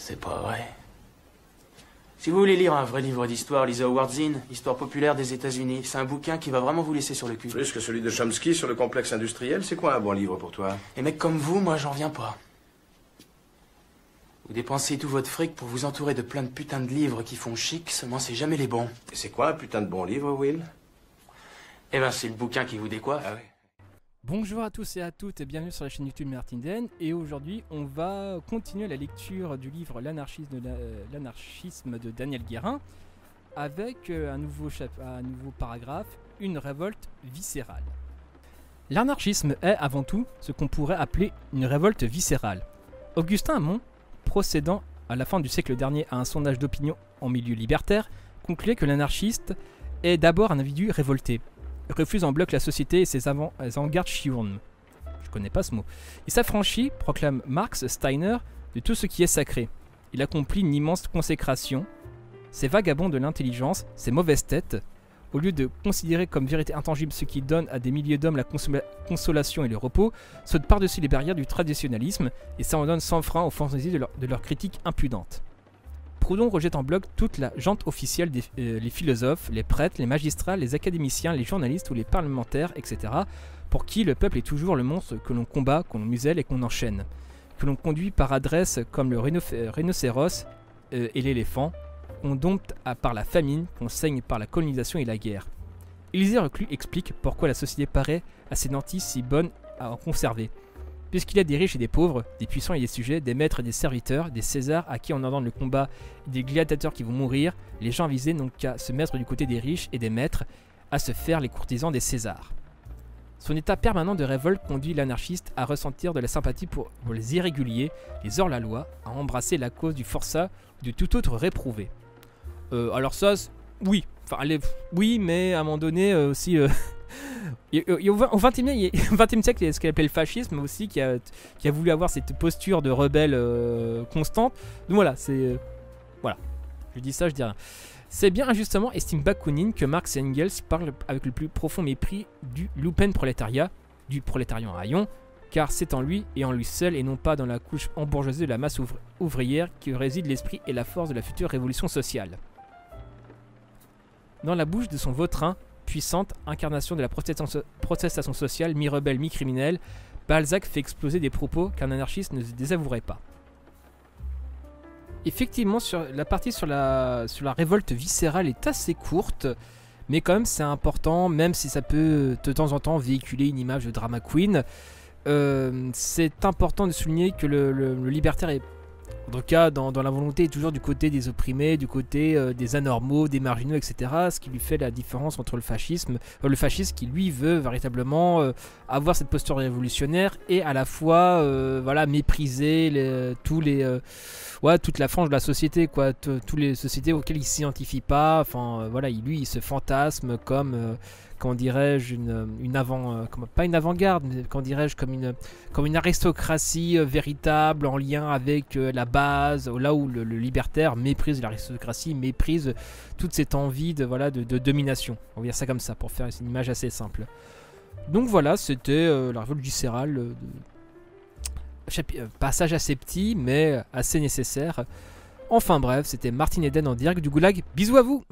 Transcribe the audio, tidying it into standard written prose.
C'est pas vrai. Si vous voulez lire un vrai livre d'histoire, lisez Howard Zinn, Histoire populaire des États-Unis. C'est un bouquin qui va vraiment vous laisser sur le cul. Plus que celui de Chomsky sur le complexe industriel, c'est quoi un bon livre pour toi? Les mecs comme vous, moi, j'en reviens pas. Vous dépensez tout votre fric pour vous entourer de plein de putains de livres qui font chic, seulement c'est jamais les bons. Et c'est quoi un putain de bon livre, Will? Eh ben, c'est le bouquin qui vous décoiffe. Ah oui. Bonjour à tous et à toutes et bienvenue sur la chaîne YouTube Martin Den. Et aujourd'hui on va continuer la lecture du livre L'anarchisme de Daniel Guérin avec un nouveau paragraphe, une révolte viscérale. L'anarchisme est avant tout ce qu'on pourrait appeler une révolte viscérale. Augustin Hamon, procédant à la fin du siècle dernier à un sondage d'opinion en milieu libertaire, concluait que l'anarchiste est d'abord un individu révolté. Il refuse en bloc la société et ses avant-gardes chiurnes. Je connais pas ce mot. Il s'affranchit, proclame Marx Steiner, de tout ce qui est sacré. Il accomplit une immense consécration. Ces vagabonds de l'intelligence, ces mauvaises têtes, au lieu de considérer comme vérité intangible ce qui donne à des milliers d'hommes la consolation et le repos, sautent par-dessus les barrières du traditionnalisme et s'abandonnent sans frein aux fantaisies de leur critique impudente. Proudhon rejette en bloc toute la gente officielle les philosophes, les prêtres, les magistrats, les académiciens, les journalistes ou les parlementaires, etc., pour qui le peuple est toujours le monstre que l'on combat, qu'on muselle et qu'on enchaîne, que l'on conduit par adresse comme le rhinocéros et l'éléphant, qu'on dompte par la famine, qu'on saigne par la colonisation et la guerre. Élisée Reclus explique pourquoi la société paraît à ses nantis si bonne à en conserver. Puisqu'il y a des riches et des pauvres, des puissants et des sujets, des maîtres et des serviteurs, des césars à qui on ordonne le combat, et des gladiateurs qui vont mourir, les gens avisés n'ont qu'à se mettre du côté des riches et des maîtres, à se faire les courtisans des césars. Son état permanent de révolte conduit l'anarchiste à ressentir de la sympathie pour les irréguliers, les hors-la-loi, à embrasser la cause du forçat ou de tout autre réprouvé. Alors ça, oui. Enfin, oui, mais à un moment donné aussi... Au XXe siècle, il y a ce qu'on appelle le fascisme aussi, qui a voulu avoir cette posture de rebelle constante. Donc voilà, c'est... voilà, je dis ça, je dis rien. C'est bien injustement, estime Bakounine, que Marx et Engels parlent avec le plus profond mépris du lumpenprolétariat, du prolétariat en haillons, car c'est en lui et en lui seul, et non pas dans la couche embourgeoisée de la masse ouvrière, que réside l'esprit et la force de la future révolution sociale. Dans la bouche de son vautrin, puissante incarnation de la protestation sociale, mi-rebelle, mi-criminelle, Balzac fait exploser des propos qu'un anarchiste ne se désavouerait pas. Effectivement, la partie sur la révolte viscérale est assez courte, mais quand même c'est important, même si ça peut de temps en temps véhiculer une image de drama queen. C'est important de souligner que le libertaire est, en tout cas dans la volonté, est toujours du côté des opprimés, du côté des anormaux, des marginaux, etc. Ce qui lui fait la différence entre le fascisme qui lui veut véritablement avoir cette posture révolutionnaire et à la fois voilà, mépriser toute la frange de la société, quoi, toutes les sociétés auxquelles il s'identifie pas. Enfin voilà, lui il se fantasme comme comment dirais-je, pas une avant-garde, mais comment dirais-je, comme une aristocratie véritable en lien avec la base, là où le libertaire méprise l'aristocratie, méprise toute cette envie de domination. On va dire ça comme ça, pour faire une image assez simple. Donc voilà, c'était la révolte viscérale, passage assez petit, mais assez nécessaire. Enfin bref, c'était Martin Eden en direct du Goulag. Bisous à vous!